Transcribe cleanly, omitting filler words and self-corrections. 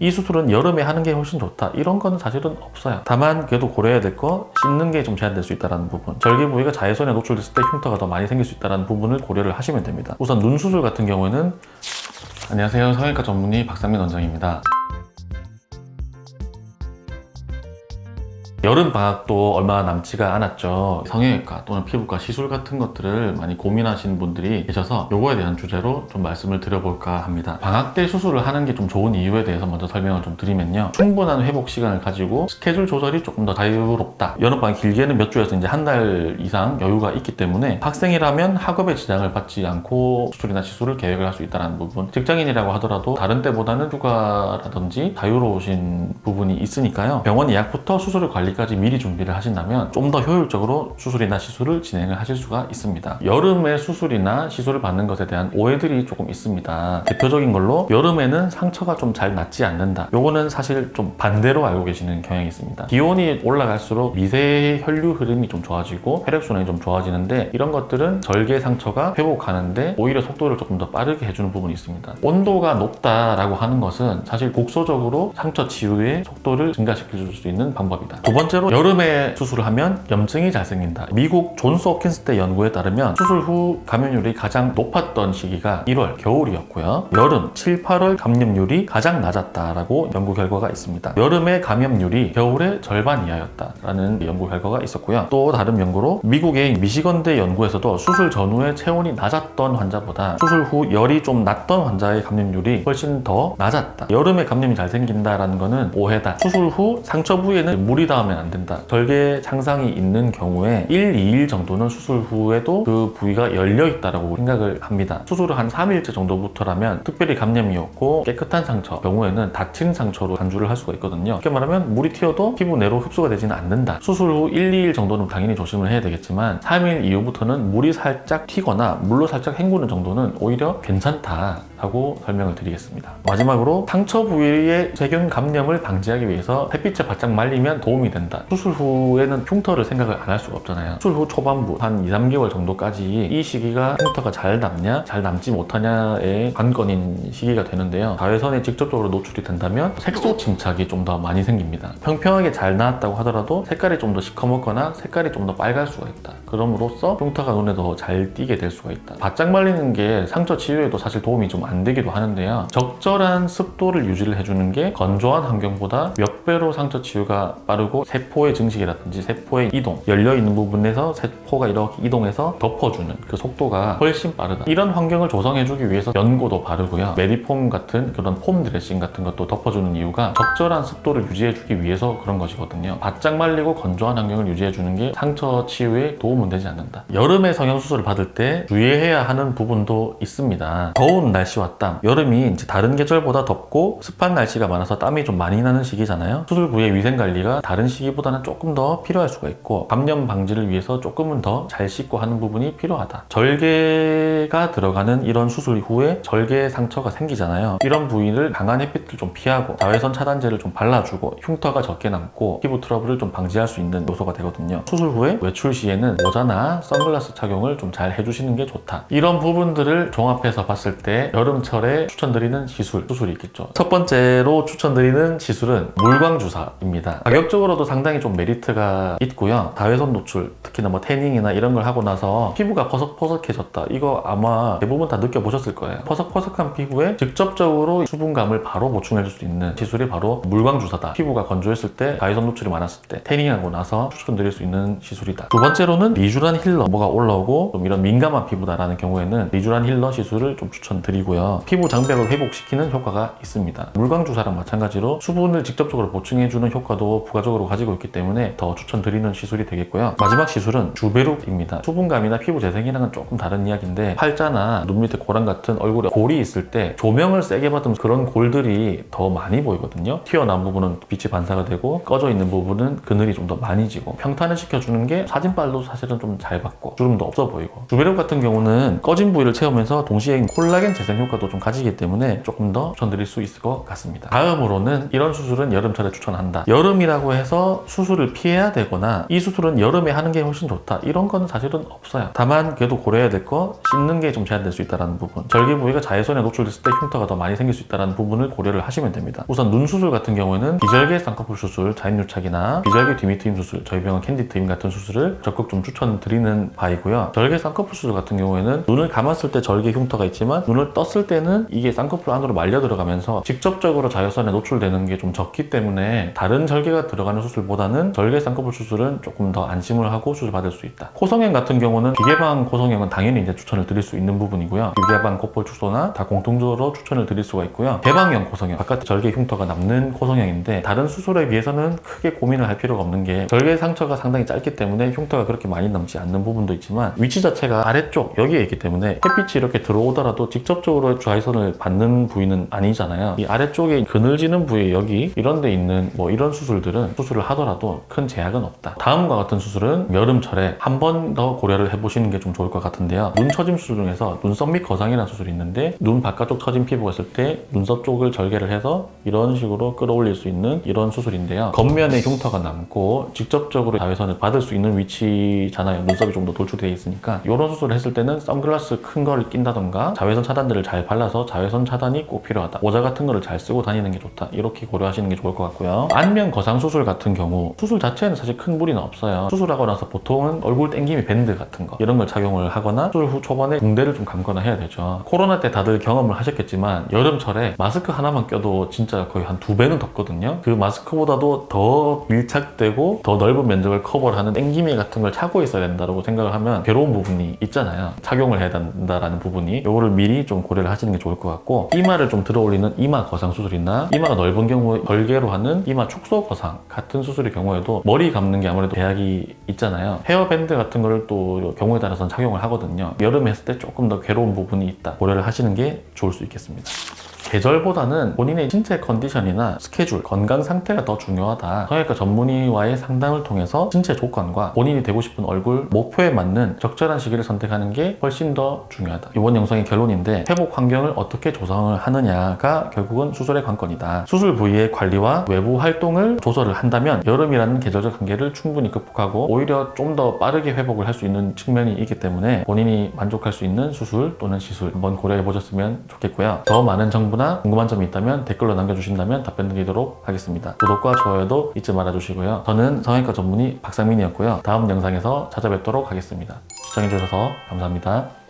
이 수술은 여름에 하는 게 훨씬 좋다 이런 거는 사실은 없어요. 다만 그래도 고려해야 될 거 씻는 게 좀 제한될 수 있다는 부분, 절개 부위가 자외선에 노출됐을 때 흉터가 더 많이 생길 수 있다는 부분을 고려를 하시면 됩니다. 우선 눈 수술 같은 경우에는 안녕하세요, 성형외과 전문의 박상민 원장입니다. 여름 방학도 얼마 남지가 않았죠. 성형외과 또는 피부과 시술 같은 것들을 많이 고민하시는 분들이 계셔서 요거에 대한 주제로 좀 말씀을 드려볼까 합니다. 방학 때 수술을 하는 게 좀 좋은 이유에 대해서 먼저 설명을 좀 드리면요, 충분한 회복 시간을 가지고 스케줄 조절이 조금 더 자유롭다. 여름방학 길게는 몇 주에서 이제 한 달 이상 여유가 있기 때문에 학생이라면 학업에 지장을 받지 않고 수술이나 시술을 계획을 할 수 있다는 부분, 직장인이라고 하더라도 다른 때보다는 휴가라든지 자유로우신 부분이 있으니까요, 병원 예약부터 수술을 관리까지 미리 준비를 하신다면 좀 더 효율적으로 수술이나 시술을 진행을 하실 수가 있습니다. 여름에 수술이나 시술을 받는 것에 대한 오해들이 조금 있습니다. 대표적인 걸로 여름에는 상처가 좀 잘 낫지 않는다. 요거는 사실 좀 반대로 알고 계시는 경향이 있습니다. 기온이 올라갈수록 미세 혈류 흐름이 좀 좋아지고 혈액순환이 좀 좋아지는데, 이런 것들은 절개 상처가 회복하는데 오히려 속도를 조금 더 빠르게 해주는 부분이 있습니다. 온도가 높다라고 하는 것은 사실 국소적으로 상처 치유의 속도를 증가시켜 줄 수 있는 방법이다. 두 번째로, 여름에 수술을 하면 염증이 잘 생긴다. 미국 존스 홉킨스대 연구에 따르면 수술 후 감염률이 가장 높았던 시기가 1월, 겨울이었고요. 여름, 7, 8월 감염률이 가장 낮았다라고 연구 결과가 있습니다. 여름의 감염률이 겨울의 절반 이하였다라는 연구 결과가 있었고요. 또 다른 연구로 미국의 미시건대 연구에서도 수술 전후에 체온이 낮았던 환자보다 수술 후 열이 좀 낮던 환자의 감염률이 훨씬 더 낮았다. 여름에 감염이 잘 생긴다라는 거는 오해다. 수술 후 상처 부위에는 물이 닿으면 안 된다. 절개 창상이 있는 경우에 1, 2일 정도는 수술 후에도 그 부위가 열려 있다라고 생각을 합니다. 수술을 한 3일째 정도부터라면 특별히 감염이었고 깨끗한 상처 경우에는 다친 상처로 간주를 할 수가 있거든요. 쉽게 말하면 물이 튀어도 피부 내로 흡수가 되지는 않는다. 수술 후 1, 2일 정도는 당연히 조심을 해야 되겠지만 3일 이후부터는 물이 살짝 튀거나 물로 살짝 헹구는 정도는 오히려 괜찮다 하고 설명을 드리겠습니다. 마지막으로, 상처 부위의 세균 감염을 방지하기 위해서 햇빛에 바짝 말리면 도움이 된다. 수술 후에는 흉터를 생각을 안 할 수가 없잖아요. 수술 후 초반부 한 2, 3개월 정도까지 이 시기가 흉터가 잘 남냐 잘 남지 못하냐의 관건인 시기가 되는데요, 자외선에 직접적으로 노출이 된다면 색소 침착이 좀 더 많이 생깁니다. 평평하게 잘 나왔다고 하더라도 색깔이 좀 더 시커멓거나 색깔이 좀 더 빨갈 수가 있다. 그럼으로써 흉터가 눈에 더 잘 띄게 될 수가 있다. 바짝 말리는 게 상처 치유에도 사실 도움이 좀 안 되기도 하는데요, 적절한 습도를 유지를 해주는 게 건조한 환경보다 몇 배로 상처 치유가 빠르고, 세포의 증식이라든지 세포의 이동, 열려있는 부분에서 세포가 이렇게 이동해서 덮어주는 그 속도가 훨씬 빠르다. 이런 환경을 조성해주기 위해서 연고도 바르고요, 메디폼 같은 그런 폼 드레싱 같은 것도 덮어주는 이유가 적절한 습도를 유지해주기 위해서 그런 것이거든요. 바짝 말리고 건조한 환경을 유지해주는 게 상처 치유에 도움은 되지 않는다. 여름에 성형수술을 받을 때 주의해야 하는 부분도 있습니다. 더운 날씨와 땀, 여름이 이제 다른 계절보다 덥고 습한 날씨가 많아서 땀이 좀 많이 나는 시기잖아요. 수술 부위의 위생관리가 다른 시기보다는 조금 더 필요할 수가 있고, 감염 방지를 위해서 조금은 더 잘 씻고 하는 부분이 필요하다. 절개가 들어가는 이런 수술 후에 절개 상처가 생기잖아요. 이런 부위를 강한 햇빛을 좀 피하고 자외선 차단제를 좀 발라주고 흉터가 적게 남고 피부 트러블을 좀 방지할 수 있는 요소가 되거든요. 수술 후에 외출 시에는 모자나 선글라스 착용을 좀 잘 해주시는 게 좋다. 이런 부분들을 종합해서 봤을 때 여름철에 추천드리는 수술이 있겠죠. 첫 번째로 추천드리는 시술은 물광주사입니다. 가격적으로도 상당히 좀 메리트가 있고요, 자외선 노출, 특히나 뭐 태닝이나 이런 걸 하고 나서 피부가 퍼석퍼석해졌다, 이거 아마 대부분 다 느껴보셨을 거예요. 퍼석퍼석한 피부에 직접적으로 수분감을 바로 보충해 줄 수 있는 시술이 바로 물광주사다. 피부가 건조했을 때, 자외선 노출이 많았을 때 태닝하고 나서 추천드릴 수 있는 시술이다. 두 번째로는 리쥬란 힐러, 뭐가 올라오고 좀 이런 민감한 피부다라는 경우에는 리쥬란 힐러 시술을 좀 추천드리고요, 피부 장벽을 회복시키는 효과가 있습니다. 물광주사랑 마찬가지로 수분을 직접적으로 보충해주는 효과도 부가적으로 가지고 있기 때문에 더 추천드리는 시술이 되겠고요. 마지막 시술은 주베룩입니다. 수분감이나 피부 재생이랑은 조금 다른 이야기인데, 팔자나 눈 밑에 고랑 같은 얼굴에 골이 있을 때 조명을 세게 받으면 그런 골들이 더 많이 보이거든요. 튀어나온 부분은 빛이 반사가 되고 꺼져 있는 부분은 그늘이 좀 더 많이 지고, 평탄을 시켜주는 게 사진빨도 사실은 좀 잘 받고 주름도 없어 보이고, 주베룩 같은 경우는 꺼진 부위를 채우면서 동시에 콜라겐 재생 효과도 좀 가지기 때문에 조금 더 추천드릴 수 있을 것 같습니다. 다음으로는 이런 수술은 여름철에 추천한다. 여름이라고 해서 그래서 수술을 피해야 되거나 이 수술은 여름에 하는 게 훨씬 좋다 이런 건 사실은 없어요. 다만 그래도 고려해야 될 거 씻는 게 좀 제한될 수 있다는 부분, 절개 부위가 자외선에 노출됐을 때 흉터가 더 많이 생길 수 있다는 부분을 고려를 하시면 됩니다. 우선 눈 수술 같은 경우에는 비절개 쌍꺼풀 수술, 자인유착이나 비절개 뒤밑 트임 수술, 저희 병원 캔디 트임 같은 수술을 적극 좀 추천드리는 바이고요. 절개 쌍꺼풀 수술 같은 경우에는 눈을 감았을 때 절개 흉터가 있지만 눈을 떴을 때는 이게 쌍꺼풀 안으로 말려 들어가면서 직접적으로 자외선에 노출되는 게 좀 적기 때문에 다른 절개가 들어가는 수술보다는 절개 쌍꺼풀 수술은 조금 더 안심을 하고 수술받을 수 있다. 코성형 같은 경우는 비개방 코성형은 당연히 이제 추천을 드릴 수 있는 부분이고요. 비개방 콧볼 축소나 다 공통적으로 추천을 드릴 수가 있고요. 개방형 코성형, 바깥에 절개 흉터가 남는 코성형인데 다른 수술에 비해서는 크게 고민을 할 필요가 없는 게 절개 상처가 상당히 짧기 때문에 흉터가 그렇게 많이 남지 않는 부분도 있지만 위치 자체가 아래쪽 여기에 있기 때문에 햇빛이 이렇게 들어오더라도 직접적으로 자외선을 받는 부위는 아니잖아요. 이 아래쪽에 그늘지는 부위 여기 이런 데 있는 뭐 이런 수술들은 수술을 하더라도 큰 제약은 없다. 다음과 같은 수술은 여름철에 한 번 더 고려를 해보시는 게 좀 좋을 것 같은데요. 눈 처짐 수술 중에서 눈썹 밑 거상이라는 수술이 있는데 눈 바깥쪽 처진 피부가 있을 때 눈썹 쪽을 절개를 해서 이런 식으로 끌어올릴 수 있는 이런 수술인데요. 겉면에 흉터가 남고 직접적으로 자외선을 받을 수 있는 위치잖아요. 눈썹이 좀 더 돌출되어 있으니까 이런 수술을 했을 때는 선글라스 큰 거를 낀다던가 자외선 차단제를 잘 발라서 자외선 차단이 꼭 필요하다. 모자 같은 거를 잘 쓰고 다니는 게 좋다. 이렇게 고려하시는 게 좋을 것 같고요. 안면 거상 수술 같은 경우 수술 자체는 사실 큰 무리는 없어요. 수술하고 나서 보통은 얼굴 땡김이 밴드 같은 거 이런 걸 착용을 하거나 수술 후 초반에 붕대를 좀 감거나 해야 되죠. 코로나 때 다들 경험을 하셨겠지만 여름철에 마스크 하나만 껴도 진짜 거의 한 2배는 덥거든요. 그 마스크보다도 더 밀착되고 더 넓은 면적을 커버를 하는 땡기미 같은 걸 차고 있어야 된다고 생각을 하면 괴로운 부분이 있잖아요. 착용을 해야 된다라는 부분이 요거를 미리 좀 고려를 하시는 게 좋을 것 같고, 이마를 좀 들어올리는 이마 거상 수술이나 이마가 넓은 경우에 절개로 하는 이마 축소 거상 같은 수술의 경우에도 머리 감는 게 아무래도 제약이 있잖아요. 헤어밴드 같은 거를 또 경우에 따라서는 착용을 하거든요. 여름에 했을 때 조금 더 괴로운 부분이 있다. 고려를 하시는 게 좋을 수 있겠습니다. 계절보다는 본인의 신체 컨디션이나 스케줄, 건강 상태가 더 중요하다. 성형외과 전문의와의 상담을 통해서 신체 조건과 본인이 되고 싶은 얼굴 목표에 맞는 적절한 시기를 선택하는 게 훨씬 더 중요하다. 이번 영상의 결론인데, 회복 환경을 어떻게 조성을 하느냐가 결국은 수술의 관건이다. 수술 부위의 관리와 외부 활동을 조절을 한다면 여름이라는 계절적 한계를 충분히 극복하고 오히려 좀 더 빠르게 회복을 할 수 있는 측면이 있기 때문에 본인이 만족할 수 있는 수술 또는 시술 한번 고려해 보셨으면 좋겠고요. 더 많은 정보나 궁금한 점이 있다면 댓글로 남겨주신다면 답변 드리도록 하겠습니다. 구독과 좋아요도 잊지 말아주시고요. 저는 성형외과 전문의 박상민이었고요. 다음 영상에서 찾아뵙도록 하겠습니다. 시청해주셔서 감사합니다.